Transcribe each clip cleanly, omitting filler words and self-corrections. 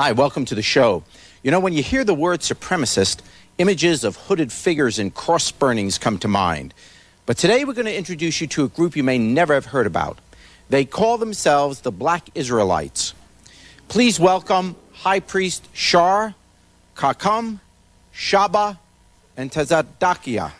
Hi, welcome to the show. You know, when you hear the word supremacist, images of hooded figures and cross burnings come to mind. But today we're going to introduce you to a group you may never have heard about. They call themselves the Black Israelites. Please welcome High Priest Shar, Kakam, Shaba, and Tazadakia.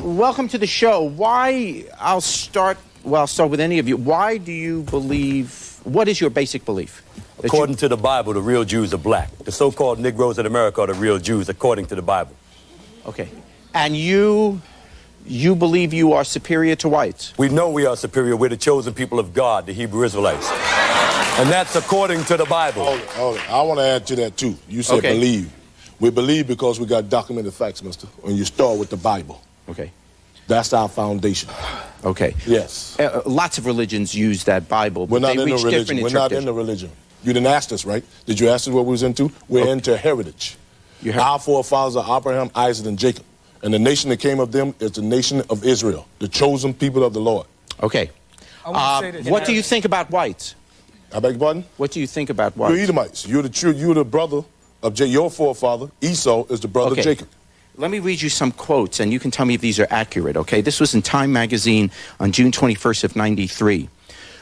Welcome to the show. Why, I'll start with any of you. Why do you believe, what is your basic belief? According to the Bible, the real Jews are black. The so-called Negroes in America are the real Jews, according to the Bible. Okay. And you believe you are superior to whites? We know we are superior. We're the chosen people of God, the Hebrew Israelites. And that's according to the Bible. Hold it. I want to add to that, too. You said believe. We believe because we got documented facts, mister. When you start with the Bible. Okay. That's our foundation. Okay. Yes. Lots of religions use that Bible, but We're not they in the reach religion. different We're not in the religion. You didn't ask us, right? Did you ask us what we was into? We're into heritage. Our forefathers are Abraham, Isaac, and Jacob. And the nation that came of them is the nation of Israel, the chosen people of the Lord. Okay. What do you think about whites? I beg your pardon? What do you think about whites? You're Edomites. You're the brother of your forefather. Esau is the brother of Jacob. Let me read you some quotes, and you can tell me if these are accurate, okay? This was in Time magazine on June 21st of '93.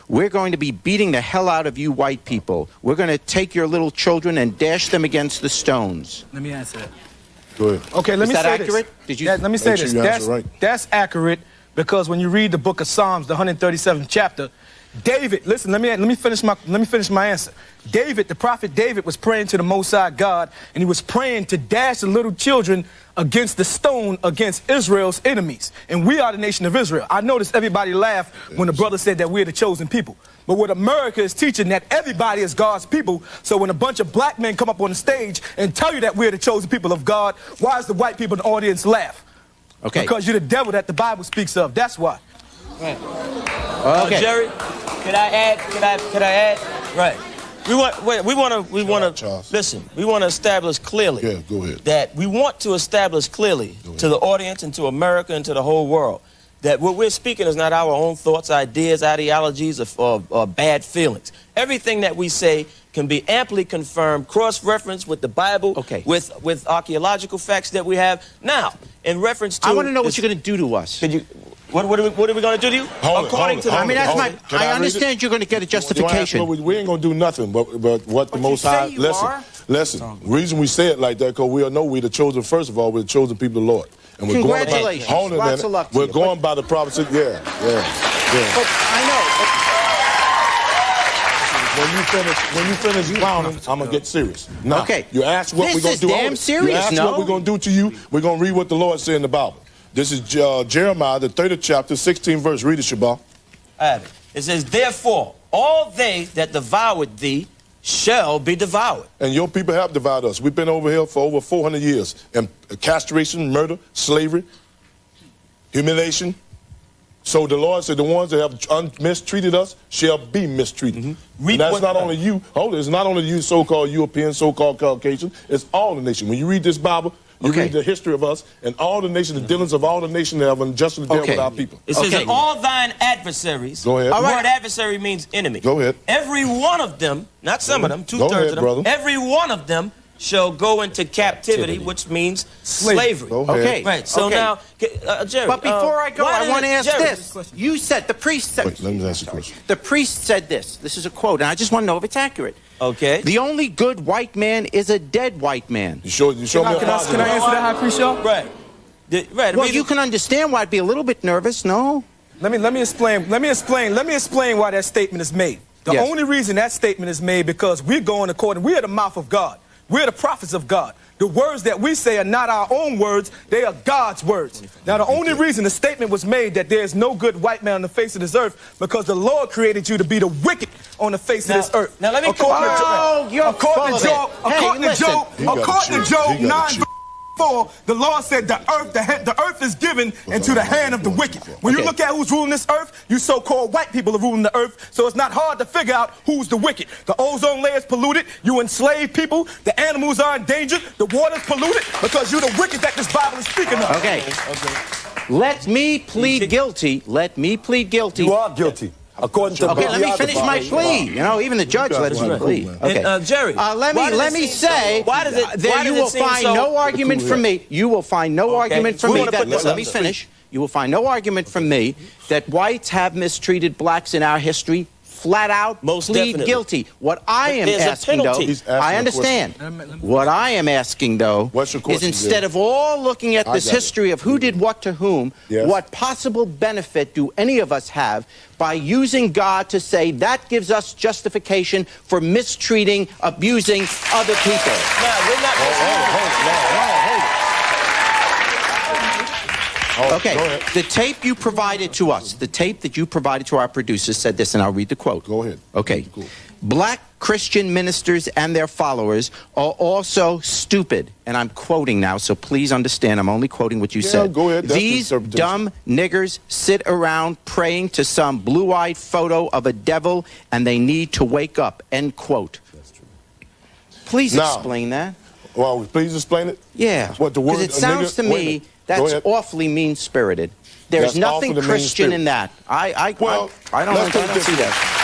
We're going to be beating the hell out of you white people. We're going to take your little children and dash them against the stones. Let me answer that. Go ahead. Okay, let me say accurate? this. Let me say this. That's accurate because when you read the book of Psalms, the 137th chapter, David, listen, let me finish my answer. David, the prophet David, was praying to the Most High God, and he was praying to dash the little children against the stone against Israel's enemies. And we are the nation of Israel. I noticed everybody laughed when the brother said that we're the chosen people. But what America is teaching, that everybody is God's people. So when a bunch of black men come up on the stage and tell you that we're the chosen people of God, why does the white people in the audience laugh? Okay. Because you're the devil that the Bible speaks of. That's why. Right. Okay. Jerry, can I add? Right. We want to listen. We want to establish clearly. Yeah, go ahead. That we want to establish clearly to the audience and to America and to the whole world that what we're speaking is not our own thoughts, ideas, ideologies, or bad feelings. Everything that we say can be amply confirmed, cross-referenced with the Bible, with archaeological facts that we have. Now, in reference to... I want to know what you're going to do to us. Could you... What are we going to do to you? I understand you're going to get a justification. We ain't going to do nothing, but what the Most High... Listen, the reason we say it like that, because we know we're the chosen, first of all, we're the chosen people of the Lord. And we're Congratulations. Lots of luck to you. We're going by the prophecy. Yeah. But I know. When you finish clowning, I'm going to get serious. Now, you ask what we're going to do. Damn serious, you ask what we're going to do to you, we're going to read what the Lord said in the Bible. This is Jeremiah, the 30th chapter, 16th verse. Read it, Shabbat. It says, therefore, all they that devoured thee shall be devoured. And your people have devoured us. We've been over here for over 400 years. And castration, murder, slavery, humiliation. So the Lord said the ones that have mistreated us shall be mistreated. And that's not only you. Hold it. It's not only you so-called European, so-called Caucasian. It's all the nation. When you read this Bible, you read the history of us and all the nations, the dealings of all the nations that have unjustly dealt with our people. It says, that all thine adversaries, Go ahead. The word adversary means enemy. Go ahead. Every one of them, not some of them, two-thirds of them, brother. Every one of them shall go into captivity, which means slavery. Go ahead. Okay. Right, so now, Jerry. But before I go, I want to ask this. You said, the priest said... Wait, let me ask you a question. The priest said this. This is a quote, and I just want to know if it's accurate. Okay. The only good white man is a dead white man. You show me Can I answer that, High Priest, y'all? Right. Well, you can understand why I'd be a little bit nervous, no? Let me explain why that statement is made. The only reason that statement is made because we're going according, we are the mouth of God. We're the prophets of God. The words that we say are not our own words, they are God's words. Now, the only reason the statement was made that there is no good white man on the face of this earth because the Lord created you to be the wicked on the face of this earth. Now, let me... According to Job 9... 4, the Lord said the earth is given into the hand of the wicked. When you look at who's ruling this earth, you so-called white people are ruling the earth, so it's not hard to figure out who's the wicked. The ozone layer is polluted, you enslaved people, the animals are endangered, the water's polluted, because you're the wicked that this Bible is speaking of. Okay. Let me plead guilty. Let me plead guilty. You are guilty. According to let me finish my plea. You know, even the judge let us plead. Okay, Jerry, let me say that you will find no argument from me. You will find no argument from me. Let me finish. You will find no argument from me that whites have mistreated blacks in our history. Flat out, plead guilty. What I am asking, though, I understand. What I am asking, though, is instead of all looking at this history of who did what to whom, what possible benefit do any of us have by using God to say that gives us justification for mistreating, abusing other people? No, we're not Okay, the tape you provided to us, the tape that you provided to our producers said this, and I'll read the quote. Go ahead. Okay. Black Christian ministers and their followers are also stupid. And I'm quoting now, so please understand, I'm only quoting what you said. Go ahead. These dumb niggers sit around praying to some blue-eyed photo of a devil, and they need to wake up, end quote. That's true. Please explain that. Well, please explain it? Yeah. What the word? Because it sounds to me that's awfully mean-spirited. There's nothing Christian in that. I don't see that.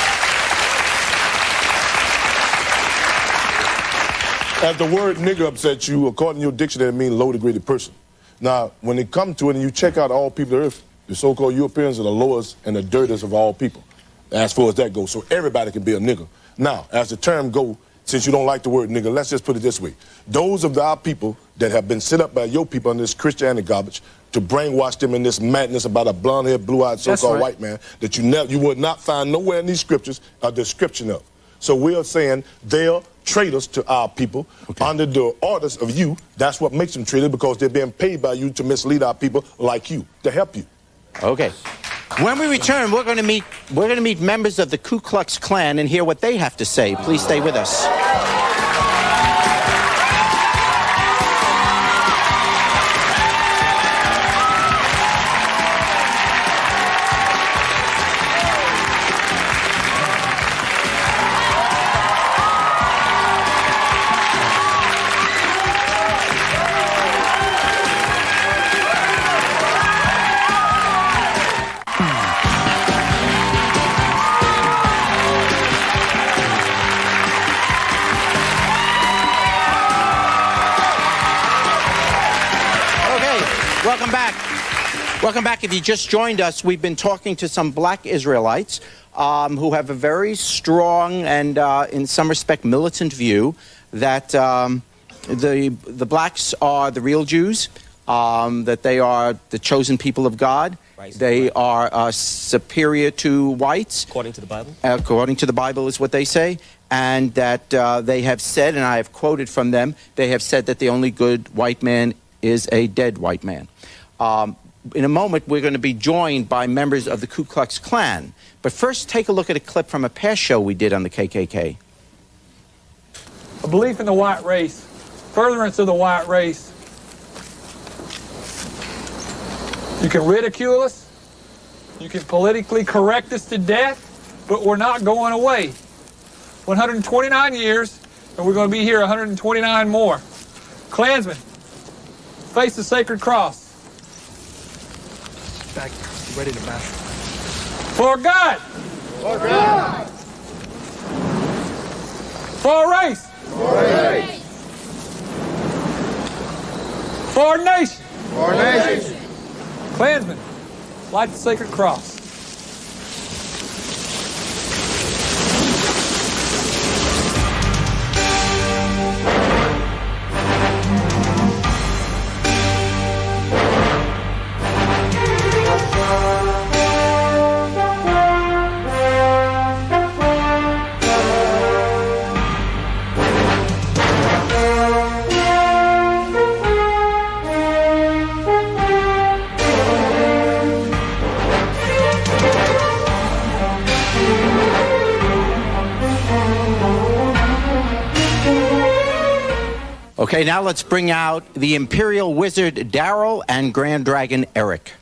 As the word nigger upsets you, according to your dictionary, it means low-degraded person. Now, when it comes to it and you check out all people on earth, the so-called Europeans are the lowest and the dirtiest of all people, as far as that goes. So everybody can be a nigger. Now, as the term goes, since you don't like the word nigger, let's just put it this way. Those of our people that have been set up by your people in this Christianity garbage to brainwash them in this madness about a blonde-haired, blue-eyed so-called white man that you would not find nowhere in these scriptures a description of. So we are saying they're traitors to our people under the orders of you. That's what makes them traitors, because they're being paid by you to mislead our people like you, to help you. Okay. When we return, we're going to meet members of the Ku Klux Klan and hear what they have to say. Please stay with us. Welcome back. If you just joined us, we've been talking to some black Israelites who have a very strong and, in some respect, militant view that the blacks are the real Jews, that they are the chosen people of God. They are superior to whites. According to the Bible? According to the Bible is what they say. And that they have said, and I have quoted from them, they have said that the only good white man is a dead white man. In a moment, we're going to be joined by members of the Ku Klux Klan. But first, take a look at a clip from a past show we did on the KKK. A belief in the white race, furtherance of the white race. You can ridicule us, you can politically correct us to death, but we're not going away. 129 years, and we're going to be here 129 more. Klansmen, face the sacred cross. Back, ready to battle. For God. For God. For a race. For a race. For a nation. For a nation. Klansmen, light the sacred cross. Okay, now let's bring out the Imperial Wizard Daryl and Grand Dragon Eric.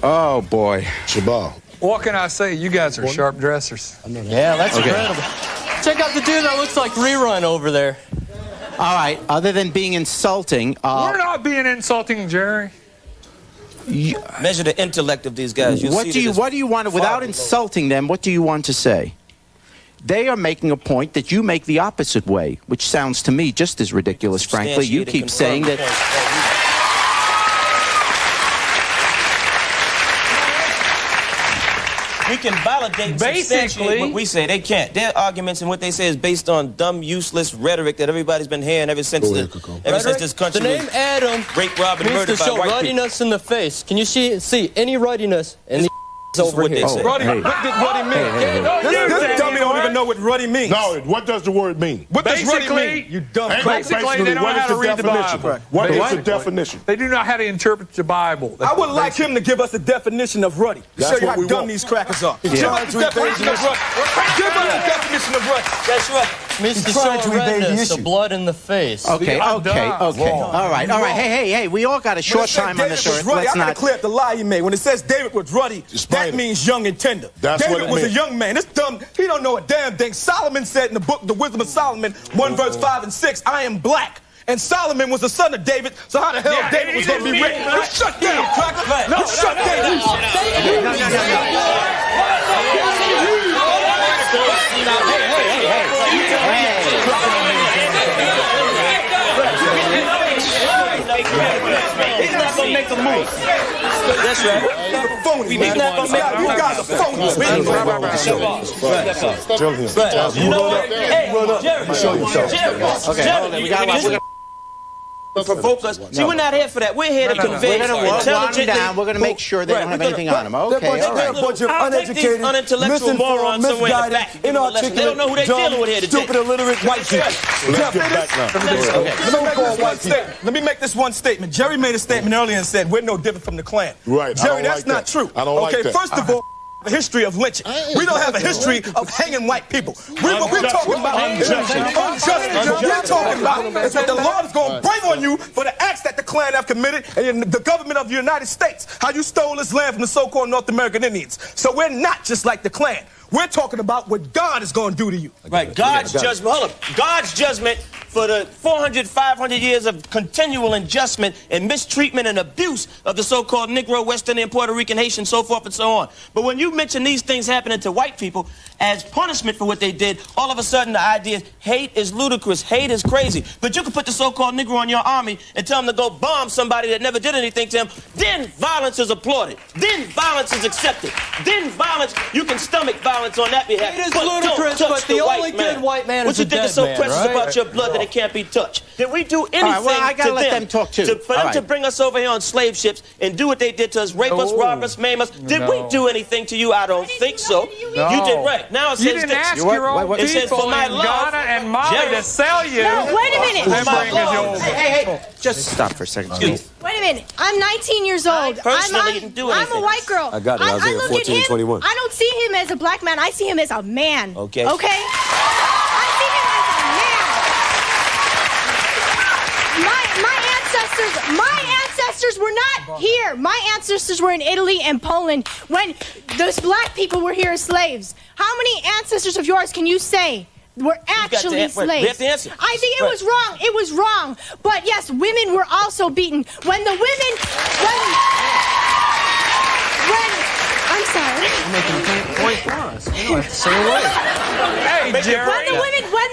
Oh, boy. Shabbat. What can I say? You guys are sharp dressers. Yeah, that's incredible. Check out the dude that looks like Rerun over there. All right, other than being insulting... We're not being insulting, Jerry. Measure the intellect of these guys. What do you want to, without insulting them, what do you want to say? They are making a point that you make the opposite way, which sounds to me just as ridiculous, frankly. You keep saying that... We can validate and substantiate what we say. They can't. Their arguments and what they say is based on dumb, useless rhetoric that everybody's been hearing ever since this country the name Adam raped, robbed, and murdered by show white ruddiness people. in the face. Can you see any ruddiness in the over here? Ruddy, what did Ruddy mean? This dummy don't even know what Ruddy means. No, what does the word mean? What does Ruddy mean? You dumb. Basically, they don't know how to read the Bible. What is the definition? They do not know how to interpret the Bible. I would like him to give us a definition of Ruddy. To show you how dumb these crackers are. Give us the definition of Ruddy. Give us the definition of Ruddy. That's right. Means to show redness, the blood in the face. Okay. All right. Hey, we all got a short time on this earth. Let's not clear up the lie he made. When it says David was ruddy, that means young and tender. David was a young man. This dumb, he don't know a damn thing. Solomon said in the book, The Wisdom of Solomon, 1 verse 5 and 6, I am black. And Solomon was the son of David, so how the hell David was going to be rich? You shut down, cracker. No, shut down. He's not going to make a move. That's right. Phony. He's not going to make a move. You guys are phony. Tell him. You know what? Hey, Jerry. Show yourself. Jerry, we got provoke us. See, we're not here for that. We're here to convince intelligently. We're going to make sure they don't have anything on them. Okay, all right. I'll take these unintellectual morons somewhere in the back. They don't know who they're dealing with here today. Stupid, illiterate white people. Let's get back now. Let me make this one statement. Jerry made a statement earlier and said, we're no different from the Klan. Right. Jerry, that's not true. I don't like that. Okay, first of all, a history of lynching. We don't have a history of hanging white people. What we're talking about is unjustice. What we're talking about is that the Lord is going to bring on you for the acts that the Klan have committed and the government of the United States, how you stole this land from the so-called North American Indians. So we're not just like the Klan. We're talking about what God is going to do to you. Right, God's judgment. Hold up. God's judgment for the 400, 500 years of continual injustice and mistreatment and abuse of the so-called Negro, West Indian, Puerto Rican, Haitian, so forth and so on. But when you mention these things happening to white people as punishment for what they did, all of a sudden the idea is hate is ludicrous, hate is crazy. But you can put the so-called Negro on your army and tell them to go bomb somebody that never did anything to them. Then violence is applauded. Then violence is accepted. Then violence, you can stomach violence on that behalf. It is ludicrous, but the only good white man is a dead man, What you think is so precious about your blood that it can't be touched? Did we do anything I gotta let them talk too. For them to bring us over here on slave ships and do what they did to us, rape us, rob us, maim us? Did we do anything to you? I don't think so. You did right. Now it says you didn't ask your own it says people for my in love, Ghana and Mali to sell you. No, wait a minute. Hey, just stop for a second. Wait a minute. I'm 19 years old. I'm a white girl. I got it. Isaiah 14:21. I don't see him as a black man. I see him as a man. Okay. Okay? I see him as a man. My ancestors were not here. My ancestors were in Italy and Poland when those black people were here as slaves. How many ancestors of yours can you say were actually slaves? We have to answer. I think it was wrong. It was wrong. But yes, women were also beaten. When the women, I'm sorry. You're making a point for us. You don't have to say a word. Hey, Jerry. When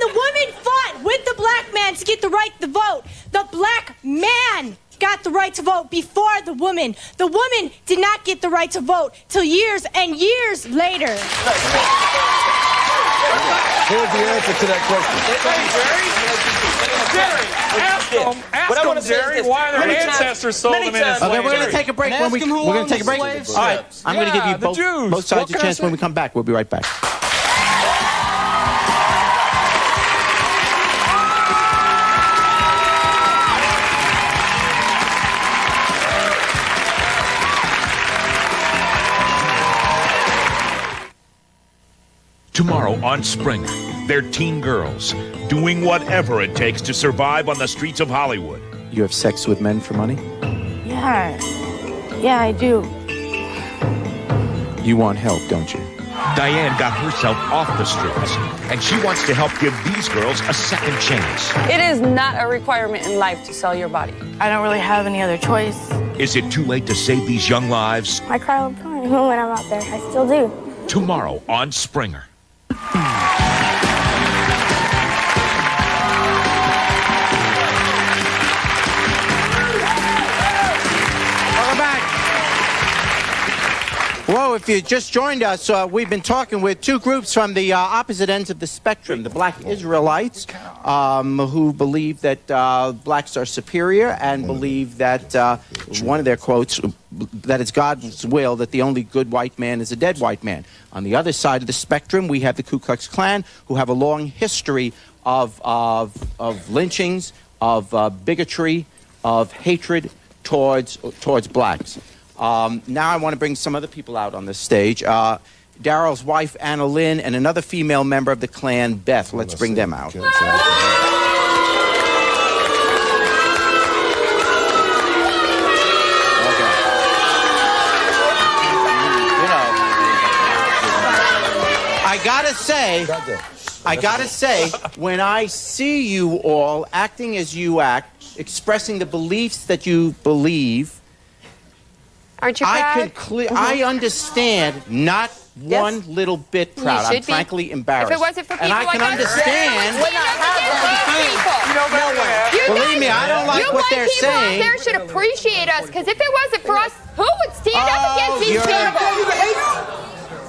the women fought with the black man to get the right to vote, the black man got the right to vote before the woman. The woman did not get the right to vote till years and years later. Here's the answer to that question. Jerry, ask them, Jerry, why their ancestors sold them into slavery. Okay, we're going to take a break. We're going to take a break. All right, I'm going to give you both sides a chance when we come back. We'll be right back. Tomorrow on Springer, they're teen girls doing whatever it takes to survive on the streets of Hollywood. You have sex with men for money? Yeah. Yeah, I do. You want help, don't you? Diane got herself off the streets, and she wants to help give these girls a second chance. It is not a requirement in life to sell your body. I don't really have any other choice. Is it too late to save these young lives? I cry all the time when I'm out there. I still do. Tomorrow on Springer. Whoa, if you just joined us, we've been talking with two groups from the opposite ends of the spectrum. The black Israelites, who believe that blacks are superior and believe that, one of their quotes, that it's God's will that the only good white man is a dead white man. On the other side of the spectrum, we have the Ku Klux Klan, who have a long history of lynchings, of bigotry, of hatred towards blacks. Now I want to bring some other people out on the stage. Daryl's wife, Anna Lynn, and another female member of the Klan, Beth. Let's bring them out. Okay. I gotta say, when I see you all acting as you act, expressing the beliefs that you believe, aren't you proud? I understand, not one little bit proud. I'm frankly embarrassed. If it wasn't for people and I can understand. Believe me, I don't like what they're saying. You people out there should appreciate us, because if it wasn't for us, who would stand up against these people?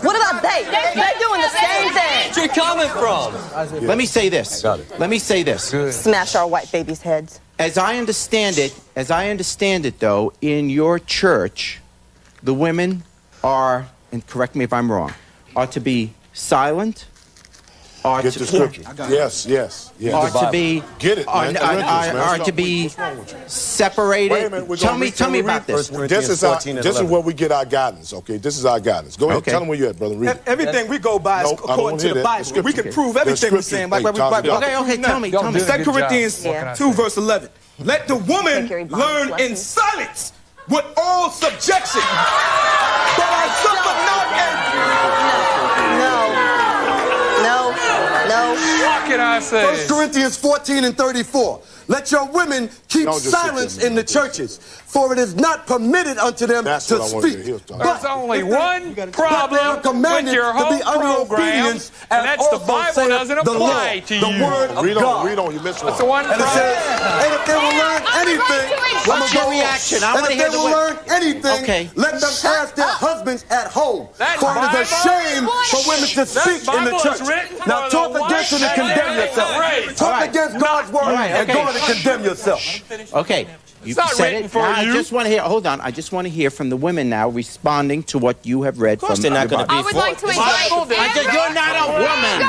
What about they? They're doing the same thing. Where's you coming from? Let me say this. Let me say this. Smash our white babies' heads. As I understand it, though, in your church, the women are, and correct me if I'm wrong, are to be silent, are Get to the scripture. Yes. are to be Get it, man. are to be separated. Wait a minute, tell me about this. This is where we get our guidance, okay? This is our guidance. Go ahead, tell them where you're at, brother. Read it. Everything we go by is according to the Bible. We can prove everything we're saying. Okay, tell me. 2 Corinthians 2, verse 11. Let the woman learn in silence with all subjection. But I suffer No. What can I say? 1 Corinthians 14 and 34. Let your women keep silence in the churches, for it is not permitted unto them to speak. There's only one problem with your whole program, and that's the Bible doesn't apply to you. The word of God. Read on, you missed one. That's the one and it says, and if they will learn anything, what's your reaction? I want to hear the learn anything, let them ask their husbands at home. For it is a shame for women to speak in the church. Now talk against it and condemn yourself. Talk against God's word and go and condemn yourself. Okay. You said it. I just want to hear. Hold on. I just want to hear from the women now, responding to what you have read from the Bible. I would like to invite you're not a woman.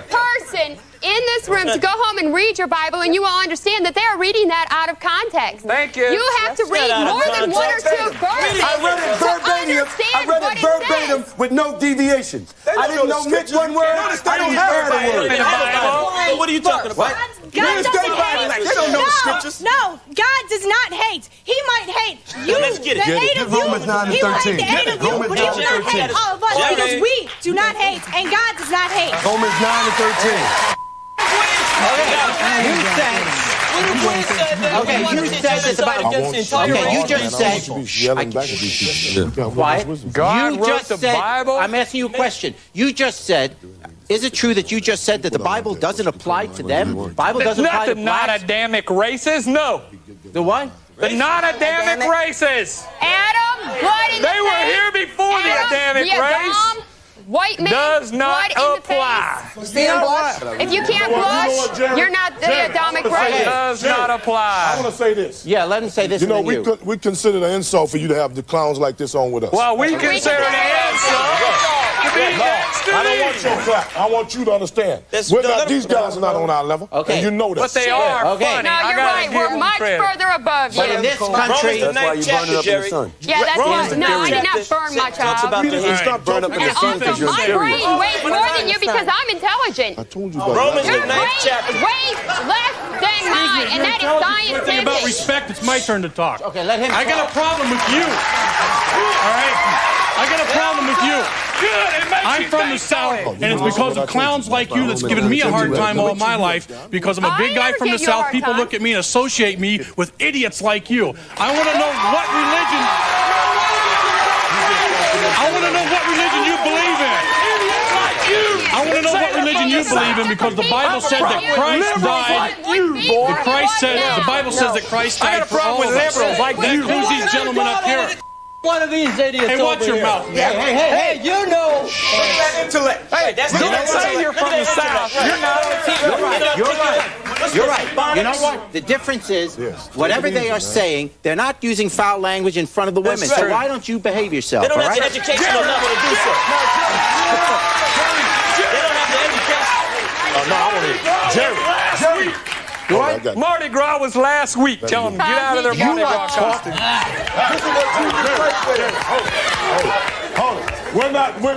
Person in this room to go home and read your Bible, and you will understand that they are reading that out of context. Thank you. You have to read more than one or two verses. I read it verbatim. I read it verbatim with no deviations. I didn't omit one word. I didn't add a word. What are you talking about? God doesn't hate. They don't know the scriptures. No, God does not hate. He might hate you, Let's get it. the hate of you. Romans 9 and He will hate 13. the hate of you, but he will not hate all of us because we do not hate, and God does not hate. Romans 9 and 13. God wrote the Bible. I'm asking you a question. You just said, is it true that you just said that the Bible doesn't apply to them? The Bible doesn't apply to blacks? Not Adamic races? No. The what? The non-Adamic races. Adam, blood in the face. They were here before the Adamic race. White man, does not apply. If you can't blush, you're not the Adamic race. Does not apply. I want to say this. Yeah, let him say this. You know, we consider it an insult for you to have the clowns like this on with us. Well, we consider it an insult to be next I don't want your clap. I want you to understand. These guys are not on our level. Okay. And you know that. But they are. Okay. No, you're right. We're much further above But you. in this country, That's why you burn it up in the sun. Yeah, that's what. No, I did not burn much Talks up. about the heat. Burn up in the And sun because also, you're my serious. brain weighs more than you because I'm intelligent. I told you about Romans Your the brain 9th chapter. weighs less than mine, and that is Thing about scientific. respect, it's my turn to talk. Okay, let him I got a problem with you. All right? I got a problem with you. I'm from the South, and it's because of clowns like you that's given me a hard time all my life. Because I'm a big guy from the South, people look at me and associate me with idiots like you. I want to know what religion. I want to know what religion you believe in. I want to know what religion you believe in because the Bible said that Christ died. The Bible says that Christ died for all of us. That includes these gentlemen up here. One of these idiots. Hey, watch your mouth, man. Hey, you know. Intellect. Hey, that's Don't say you're from the South. You're not on TV. You're right. You're right. You know what? The difference is, whatever they are saying, they're not using foul language in front of the women. So why don't you behave yourself? They don't all have right? the educational level to do so. They don't have the education. No, I want to hear Jerry. Right? Mardi Gras was last week. Tell them, get out of their Mardi Gras costume. Hold it. We're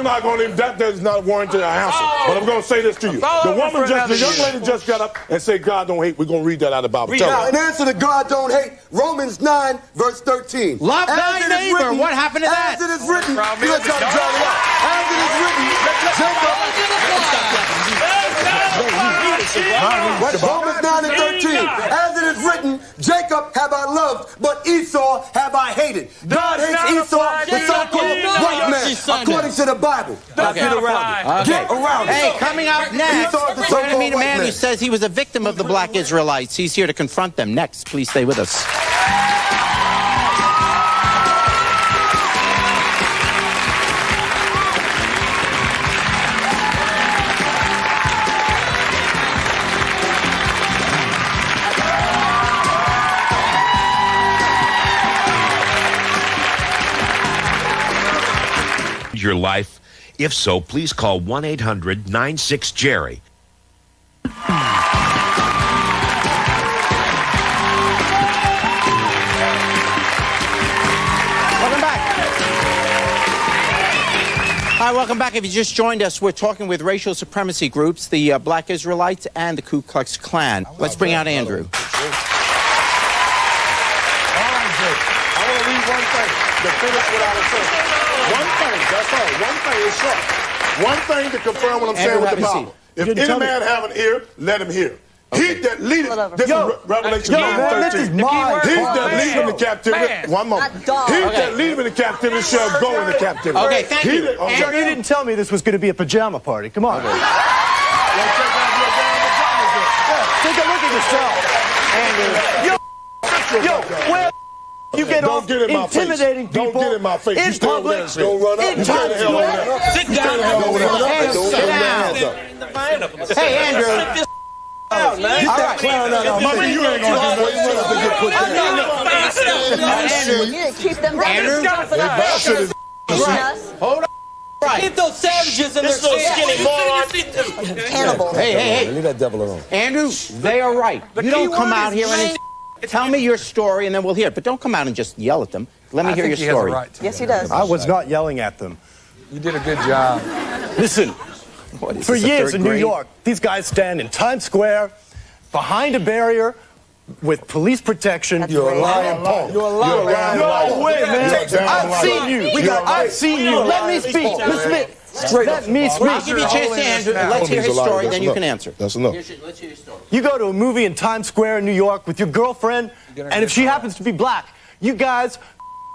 not going to, that is not warranted an answer. But I'm going to say this to you. The young lady just got up and said, God don't hate. We're going to read that out of the Bible. Now, in answer to God don't hate, Romans 9, verse 13. Love thy neighbor. What happened to that? As it is written, you let y'all drive it out. As it is written, Romans 9 and 13. As it is written, Jacob have I loved, but Esau have I hated. God hates Esau, the so-called white man, according to the Bible. Now get around it. Get around it. Hey, coming up next, Esau's the we're going to meet a so-called man white who man. says he was a victim of the black Israelites. He's here to confront them. Next, please stay with us. Your life? If so, please call 1-800-96-JERRY. Welcome back. Hi, welcome back. If you just joined us, we're talking with racial supremacy groups, the Black Israelites and the Ku Klux Klan. Let's bring out Andrew. I want to read one thing to finish what I was saying. One thing, that's all. One thing is short. One thing to confirm what I'm saying with the Bible. If any man have an ear, let him hear. He that leadeth, this is Revelation 9:13. He that leadeth into captivity, one moment. He that leadeth into captivity shall go into captivity. Okay, thank you. You didn't tell me this was going to be a pajama party. Come on. Take a look at yourself. Yo, where you get off intimidating people? Don't get in my face. In You stay over there. public. Don't run up. In You stay the hell over there. Sit You stay the hell over there. Sit down. Hey, Andrew. All right. Clown out of money. You ain't gonna do nothing. You have to get put down. You didn't keep them Andrew? Hold on. Right. Keep those savages in This their little skinny moron. cannibals. Hey. Leave that devil alone. Andrew, they are right. You don't come out here and tell me your story and then we'll hear it. But don't come out and just yell at them. Let me hear your story. Yes, he does. I was not yelling at them. You did a good job. Listen, for years in New York, these guys stand in Times Square behind a barrier with police protection. You're a lying punk. You're a lying liar. No way, man. I've seen you. I've seen you. Let me speak. Let me speak. I'll give you a chance to answer. Let's hear his story, then you can answer. That's enough. Let's hear your story. You go to a movie in Times Square in New York with your girlfriend, and if she happens to be black, you guys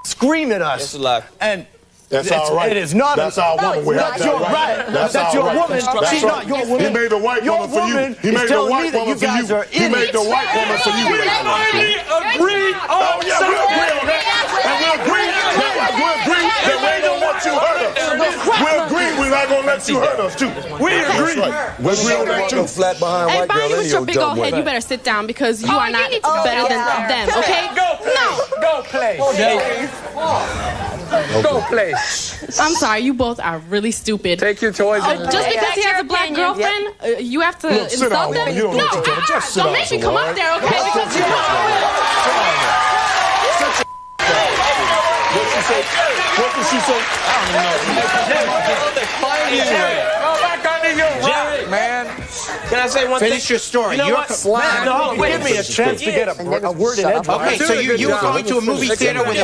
scream at us. That's a lie. And That's all right. It is not. That's our woman. We have That's your right. That's your woman. She's not your woman. He made the white woman for you. He made the white woman for you. He made the white woman for you. We finally agreed on yeah, we'll agree on that. And we'll agree that we ain't gonna let you hurt us. We'll agree we're not gonna let you hurt us too. We agree. We'll agree on that too. Flat behind Hey, white girl. Barney, with your any big old dumb head, way. you better sit down because you are not better than them, okay? Go play. Go play. Go play. I'm sorry, you both are really stupid. Take your toys. Just because he has a black girlfriend, you have to insult them? You don't No, know what just don't make me come up there, okay? Because you What did she say? What did she say? I don't know. Go back under your rock, man. Can I say one thing? Finish your story. You know what? No, Give me a chance to get a word in edgewise. Okay, so you were going to a movie theater with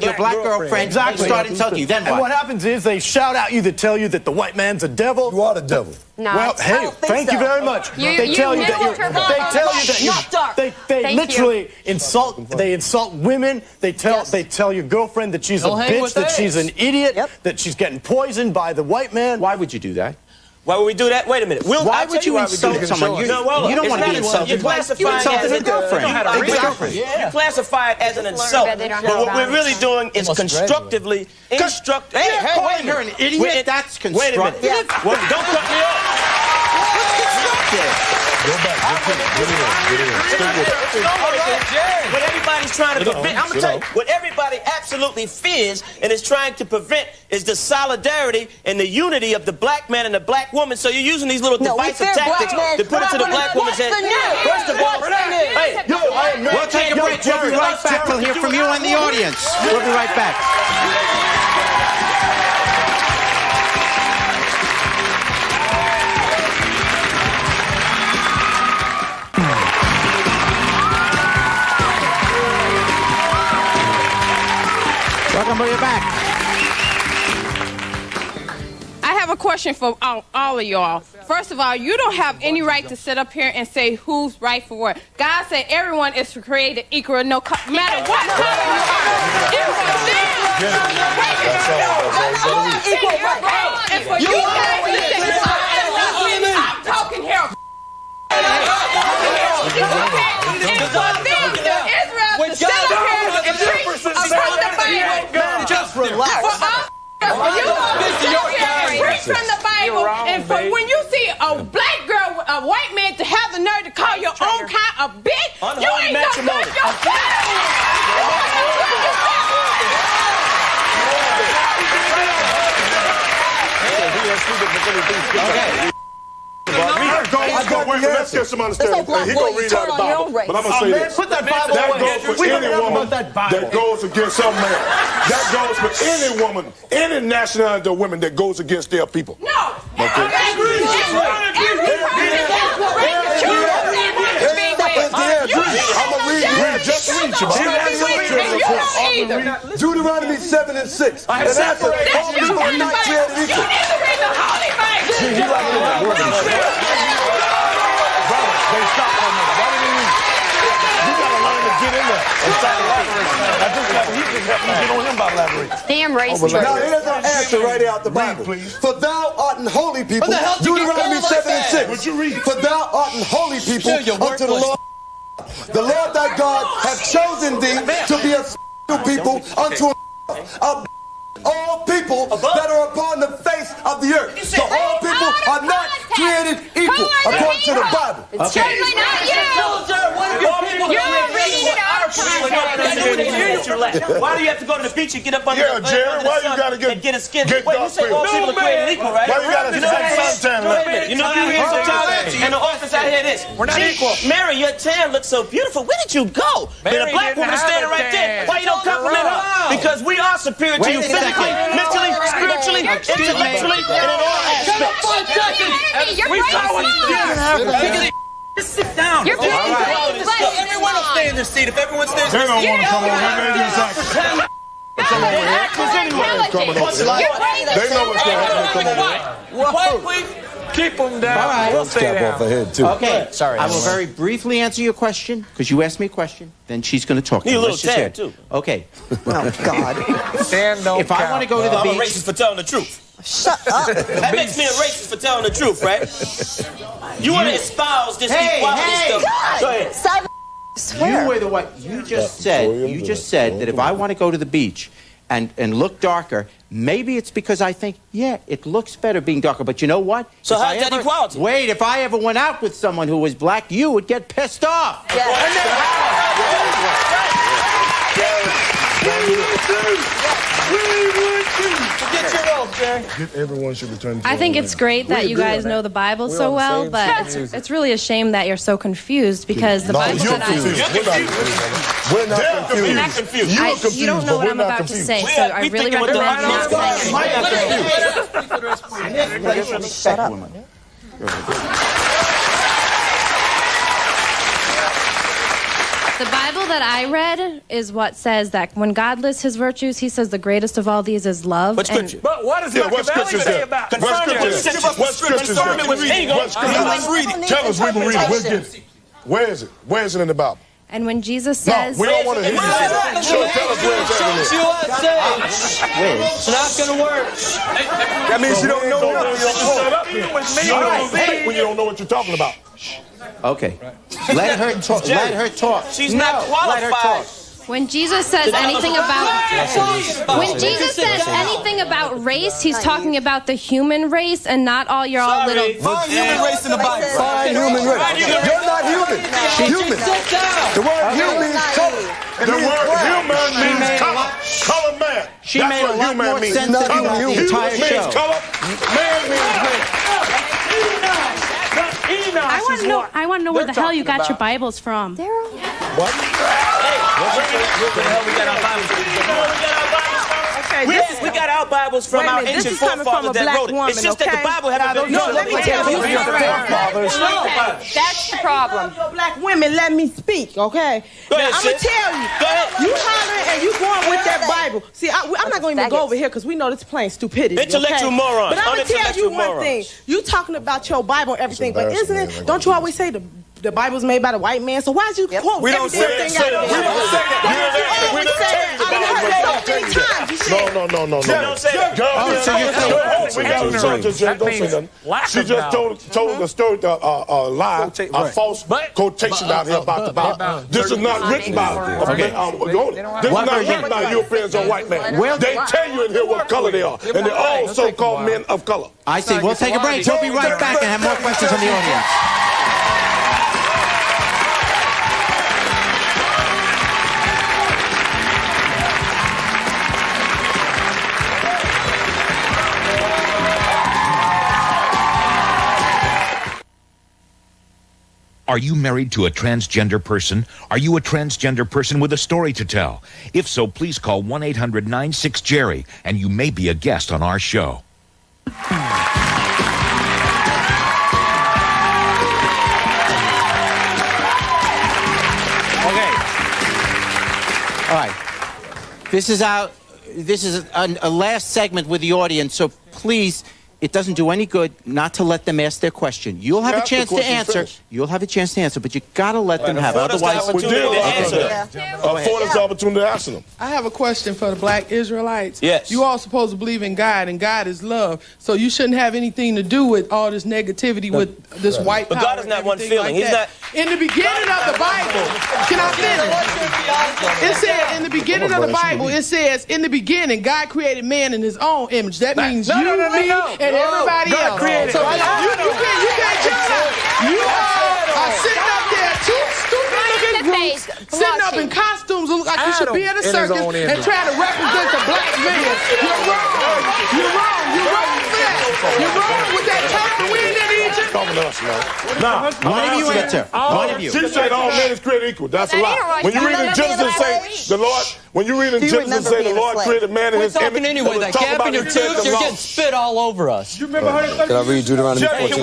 your black girlfriend and start insulting you. Then what? And what happens is they shout at you to tell you that the white man's a devil. You are the devil. No, well, hey, thank you very much. They tell you that they literally insult. They insult women. They tell your girlfriend that she's a bitch, that she's an idiot, that she's getting poisoned by the white man. Why would you do that? Why would we do that? Wait a minute. Why would you insult someone? You don't want to be insulted. You insulted a girlfriend. You classify it as an insult. But what we're really doing is constructively instruct. Hey, calling her an idiot? That's constructive. Wait a minute. Well, don't cut me off. Go back. Get in. What everybody's trying to prevent, I'm going to tell you, what everybody absolutely fears and is trying to prevent is the solidarity and the unity of the black man and the black woman. So you're using these little divisive tactics to put it to the black woman's head. First of all, hey, we'll take a break. We'll be right back. We'll hear from you in the audience. We'll be right back. Welcome, we're back. I have a question for all of y'all. First of all, you don't have any right to sit up here and say who's right for what. God said everyone is created equal, no matter what color you are. And for you guys to say, I'm talking here. Israel to sit up here and preach about the Bible. Just relax. Preach from the Bible, and for when you see a black girl, a white man to have the nerve to call your own kind a bitch, you ain't gonna good yourself. Let's get some understanding. He gonna read out the Bible, but I'm gonna say this. Put that Bible that goes for any woman that goes against some man. That goes for any woman, any nationality of women that goes against their people. No. Okay. I'm gonna read. Just read. Deuteronomy 7 and 6. And that's all people are not created equal. You need to read the Holy Bible. They stop for a minute. Why do you read? You gotta learn to get in there and start elaborating. I just got he can help me get on him by elaborating. Damn racist. Now here's an answer right out the Bible. For thou art an holy people. Deuteronomy 7 and 6. Would you read? For thou art an holy people unto the Lord. The Lord thy God hath chosen thee to be a people unto all people that are upon the face of the earth. So all people are not created equal according to the Bible. It's certainly not you. You're reading it out of context. Why do you have to go to the beach and get up under the Jerry, why you gotta get a skin? Wait, you say all people are created equal, right? Why you gotta take suntan? You know, you hear sometimes in the office I hear this. We're not equal. Mary, your tan looks so beautiful. Where did you go? And a black woman is standing right there. Why you don't compliment her? Because we are superior to you physically, mentally, spiritually, intellectually, and in all aspects. You're racist. Just sit down. You're everyone will stay in their seat. If everyone stays in They their seat, don't want to come over here. They just act. Come over here. They know what's going to happen. Quiet, please. Keep them down. All right. We'll stay down. Okay. Sorry. I will very briefly answer your question because you asked me a question. Then she's going to talk to you. You a little tad, too. Okay. Oh, God. If I want to go to the beach... I'm a racist for telling the truth. Shut up. That makes me a racist for telling the truth, right? You want to espouse this equality stuff. Go ahead. Swear. You were the one. You just said that if I want to go to the beach and look darker, maybe it's because I think, yeah, it looks better being darker. But you know what? So how's that equality? Wait, if I ever went out with someone who was black, you would get pissed off. Yeah. Forget your oath, Jerry. Everyone should return to I think it's great that you guys know the Bible so well, but it's really a shame that you're so confused because the Bible that We're not confused. You're confused. you don't know what I'm about to say, so I really recommend not saying it. Shut up. The Bible that I read is what says that when God lists his virtues, he says the greatest of all these is love. What scripture? But what does Machiavelli say about it? What scripture? Tell us, we can read it. We'll get it. Where is it? Where is it in the Bible? And when Jesus says... No, we don't want to hear you say it. Tell us where it's at. It's not going to work. That means you don't know when you don't know what you're talking about. Okay. Let her talk. Let her talk. She's not qualified. Let her talk. When Jesus says anything about race, he's talking about the human race and not all your all little. Find human race in the Bible. Find human race. You're not human. Human. The word human means color. The word human means color. Color man. She made a lot more sense than the entire show. Means color. Man means man. I want to know where the hell you got your Bibles from. What? Where the hell we got our Bibles from? We got our Bibles from our ancient forefathers that wrote it. It's just that the Bible had a... No, let me tell you. That's the problem. Black women, let me speak, okay? Go ahead, I'm going to tell you. You hollering and you going with that Bible. See, I'm not going to even go over here because we know this is plain stupidity. Intellectual morons. But I'm going to tell you one thing. You talking about your Bible and everything, but isn't it, don't you always say the Bible's made by the white man? So why'd you quote We don't say that. We don't say that. No. We don't say that. She just told a story, a lie, a false quotation out here about the Bible. This is not written by this is not written by Europeans or white men. They tell you in here what color they are, and they're all so-called men of color. I see. We'll take a break. We'll be right back and have more questions from the audience. Are you married to a transgender person? Are you a transgender person with a story to tell? If so, please call 1-800-96-JERRY, and you may be a guest on our show. Okay. All right. This is a last segment with the audience, so please... It doesn't do any good not to let them ask their question. You'll have a chance to answer. You'll have a chance to answer, but you got to let them have it. Otherwise, afford us the opportunity to answer them. I have a question for the black Israelites. Yes. You all supposed to believe in God, and God is love. So you shouldn't have anything to do with all this negativity with this white power. But God is not one feeling. Like He's not. In the beginning of the Bible, can I finish? It said in the beginning of the Bible, it says in the beginning, God created man in his own image. That means me, and everybody else. So you can't judge. You are sitting up there, two stupid looking groups, sitting up in costumes, look like you should be at a circus and trying to represent the black man. You're wrong. You're wrong. You're wrong for that. You're wrong with that time we in Egypt. Talking to us, man. Nah, one of you answer. One of you. She said all men is created equal. That's a lie. When you read in Genesis, say the Lord. When you read in Genesis, say the Lord created man in his image. We're talking anyway. That gap in your tooth, you're getting spit all over us. You remember 130 Can I read Deuteronomy 14? 30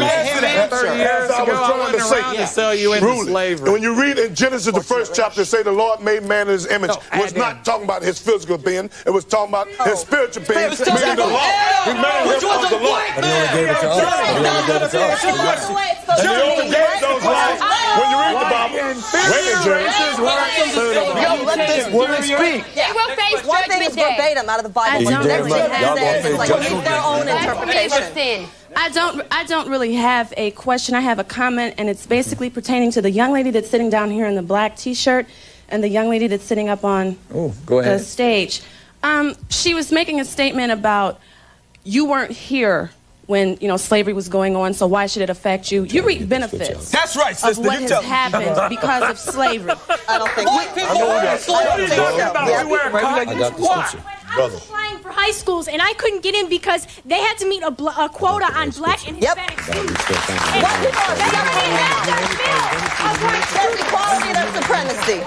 years ago, I went around to sell you into slavery. When you read in Genesis, the first chapter, say the Lord made man in his image, was not talking about his physical being. It was talking about his spiritual being, meaning the law. He made him of the law. And he only gave it to us. And he only gave it to us. And he only gave those laws. When you read the Bible, let this woman speak. They will face One thing is verbatim out of the Bible. Their own interpretation. I don't really have a question. I have a comment, and it's basically pertaining to the young lady that's sitting down here in the black T-shirt and the young lady that's sitting up on the stage. She was making a statement about you weren't here when, you know, slavery was going on, so why should it affect you? You reap benefits. That's right, sister. Of what has happened because of slavery. I don't think white people wear slaves. You wear Why? I was applying for high schools, and I couldn't get in because they had to meet a quota on black and Hispanic students. And there's equality, there's supremacy.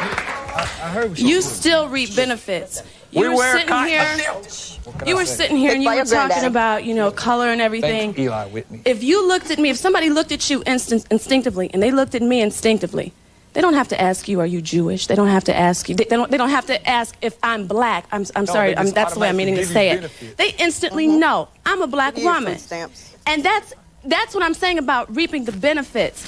You still reap benefits. You were sitting here and you were talking about, you know, color and everything. Eli Whitney. If you looked at me, if somebody looked at you instinctively and they looked at me instinctively, they don't have to ask you, are you Jewish? They don't have to ask you. They don't have to ask if I'm black. I'm sorry. That's the way I'm meaning to say it. They instantly know I'm a black woman. And that's what I'm saying about reaping the benefits.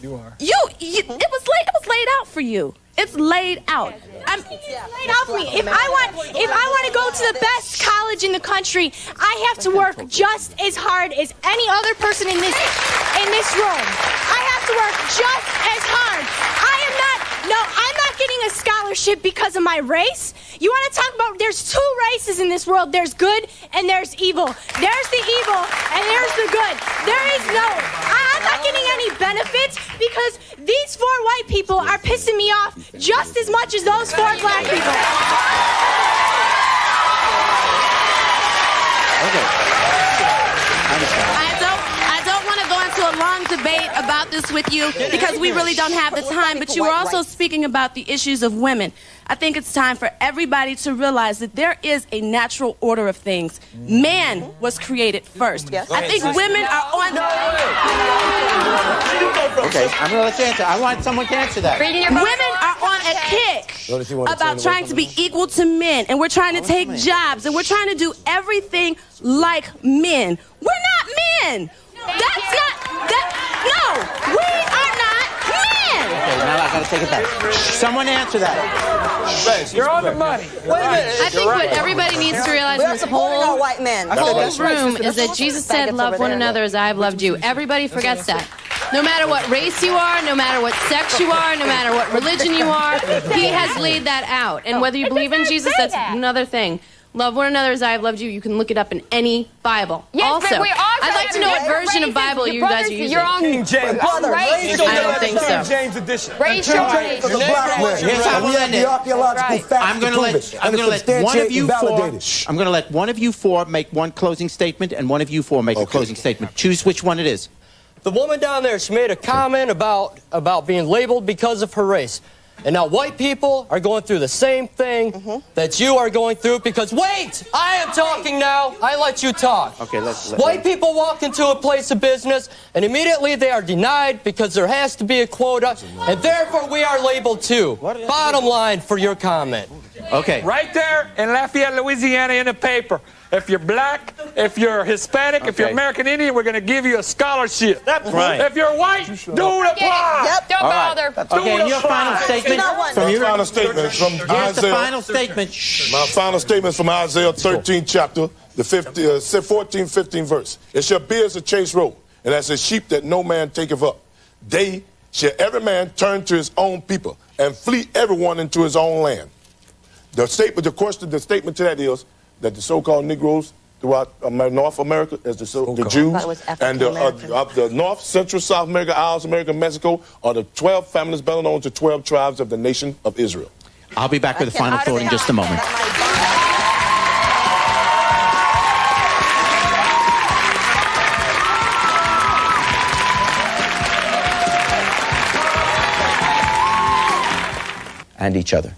You are. It was laid out for you. It's laid out. It's laid out for me. If I want to go to the best college in the country, I have to work just as hard as any other person in this room. I have to work just as hard. I'm not getting a scholarship because of my race. You want to talk about, there's two races in this world. There's good and there's evil. There's the evil and there's the good. I'm not getting any benefits because these 4 white people are pissing me off just as much as those 4 black people. Okay. I don't want to go into a long debate about this with you because we really don't have the time, but you were also speaking about the issues of women. I think it's time for everybody to realize that there is a natural order of things. Man was created first. Yes. I think women are on the... Okay, I'm going to let you answer. I want someone to answer that. Women are on a kick about trying to be equal to men, and we're trying to take jobs, and we're trying to do everything like men. We're not men. No, we are not men. Okay, now I got to take it back. Someone answer that. You're on the money. Wait a minute. I think what everybody needs to realize in this whole white men. room is that Jesus said, love one another as I have loved you. Everybody forgets that. No matter what race you are, no matter what sex you are, no matter what religion you are, he has laid that out. And whether you believe in Jesus, that's another thing. Love one another as I have loved you. You can look it up in any Bible. Yes, also, I'd like to know what version of Bible you guys are using. You're on King James. I don't think so. King James edition. Raise your race. I'm going to let one of you four. I'm going to let one of you 4 make one closing statement, and one of you 4 make a closing statement. Choose which one it is. The woman down there, she made a comment about being labeled because of her race. And now white people are going through the same thing that you are going through because, wait, I am talking now. I let you talk. Okay, White people walk into a place of business and immediately they are denied because there has to be a quota, and therefore we are labeled too. Bottom line for your comment. Okay. Right there in Lafayette, Louisiana in the paper. If you're black, if you're Hispanic, if you're American Indian, we're going to give you a scholarship. That's right. If you're white, do it apply. Yep. Don't bother. Okay, and your final statement from your final statement from Isaiah. The final statement. My final statement from Isaiah 13 chapter, the 14, 15 verse. It shall be as a chase road, and as a sheep that no man taketh up. They shall every man turn to his own people, and flee everyone into his own land. The statement to that is that the so-called Negroes throughout North America, as the Jews, and of the North, Central, South America, Isles, America, Mexico, are the 12 families better known to 12 tribes of the nation of Israel. I'll be back with a final thought in just a moment. And each other.